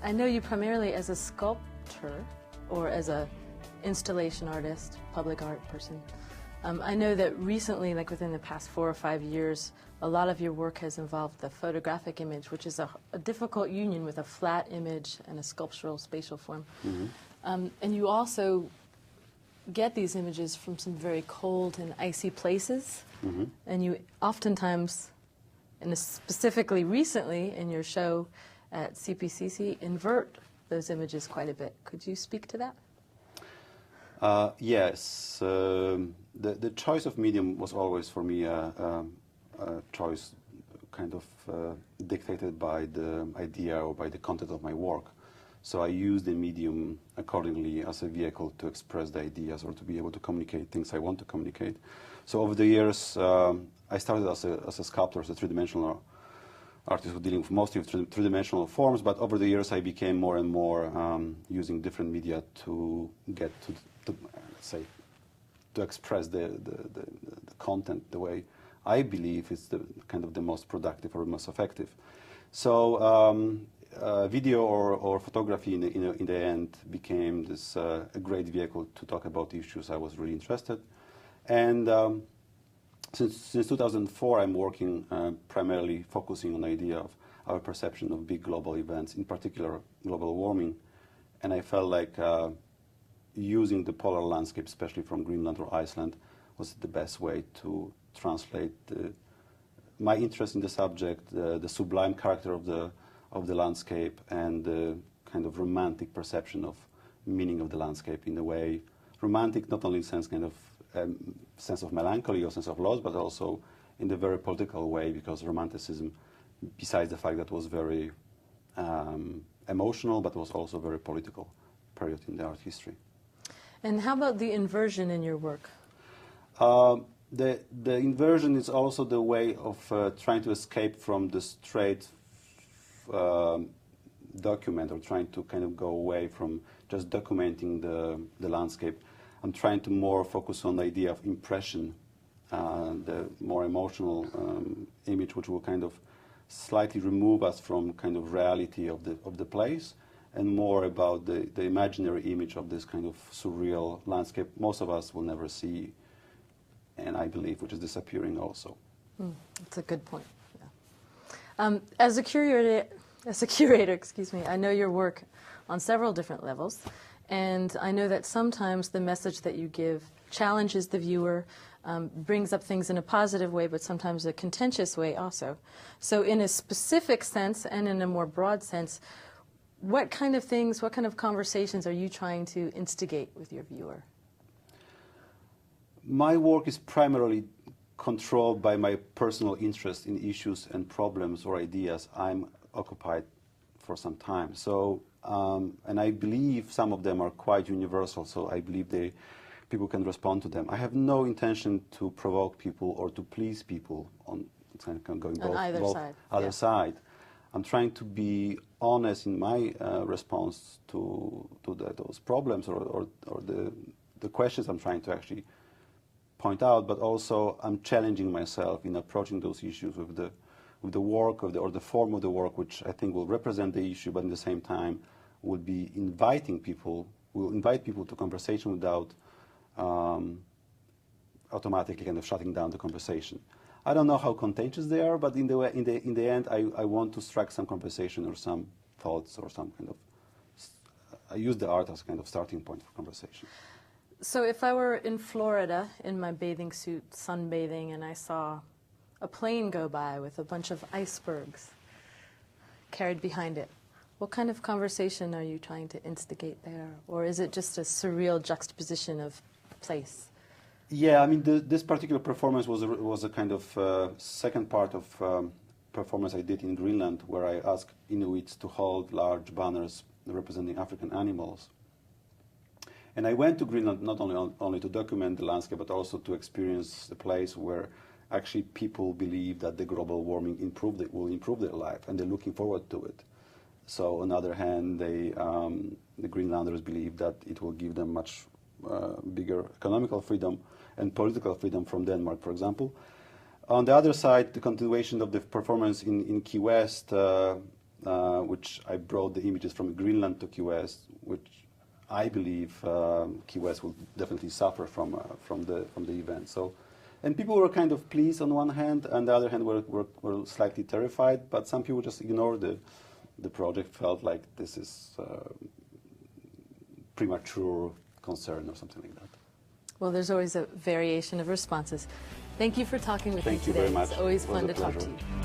I know you primarily as a sculptor or as a installation artist, public art person. I know that recently, like within the past 4 or 5 years, a lot of your work has involved the photographic image, which is a difficult union with a flat image and a sculptural spatial form. Mm-hmm. And you also get these images from some very cold and icy places. Mm-hmm. And you oftentimes, and specifically recently in your show at CPCC, invert those images quite a bit. Could you speak to that? Yes. The choice of medium was always for me a choice kind of dictated by the idea or by the content of my work. So I use the medium accordingly as a vehicle to express the ideas or to be able to communicate things I want to communicate. So over the years, I started as a sculptor, as a three-dimensional artist dealing with mostly with three-dimensional forms, but over the years I became more and more using different media to get to say, to express the content the way I believe is the kind of the most productive or most effective. So video or photography in the end became this a great vehicle to talk about issues I was really interested. And since 2004, I'm working primarily focusing on the idea of our perception of big global events, in particular global warming. And I felt like using the polar landscape, especially from Greenland or Iceland, was the best way to translate my interest in the subject, the sublime character of the landscape, and the kind of romantic perception of meaning of the landscape in a way romantic, not only in sense kind of sense of melancholy or sense of loss, but also in the very political way, because romanticism, besides the fact that was very emotional, but was also very political period in the art history. And how about the inversion in your work? The inversion is also the way of trying to escape from the straight document, or trying to kind of go away from just documenting the landscape. I'm trying to more focus on the idea of impression, the more emotional image, which will kind of slightly remove us from kind of reality of the place, and more about the imaginary image of this kind of surreal landscape most of us will never see, and I believe which is disappearing also. That's a good point. Yeah. As a curator, excuse me, I know your work on several different levels, and I know that sometimes the message that you give challenges the viewer, brings up things in a positive way, but sometimes a contentious way also. So in a specific sense and in a more broad sense, what kind of things, what kind of conversations are you trying to instigate with your viewer? My work is primarily controlled by my personal interest in issues and problems or ideas I'm occupied for some time. So, and I believe some of them are quite universal, so I believe people can respond to them. I have no intention to provoke people or to please people on going both either side. I'm trying to be honest in my response to those problems or the questions I'm trying to actually point out, but also I'm challenging myself in approaching those issues with the work or the form of the work, which I think will represent the issue, but at the same time will be will invite people to conversation without automatically kind of shutting down the conversation. I don't know how contentious they are, but in the end, I want to strike some conversation or some thoughts or some kind of. I use the art as kind of starting point for conversation. So if I were in Florida in my bathing suit, sunbathing, and I saw a plane go by with a bunch of icebergs carried behind it, what kind of conversation are you trying to instigate there, or is it just a surreal juxtaposition of place? Yeah, I mean, this particular performance was a kind of second part of performance I did in Greenland, where I asked Inuits to hold large banners representing African animals. And I went to Greenland not only to document the landscape, but also to experience the place where actually people believe that the global warming will improve their life, and they're looking forward to it. So on the other hand, the Greenlanders believe that it will give them much bigger economical freedom and political freedom from Denmark, for example. On the other side, the continuation of the performance in Key West, which I brought the images from Greenland to Key West, which I believe Key West will definitely suffer from the event. So, and people were kind of pleased on one hand, and the other hand were slightly terrified. But some people just ignored the project, felt like this is premature concern or something like that. Well, there's always a variation of responses. Thank you for talking with me today. Thank you very much. It's always It was fun a to talk pleasure. to you.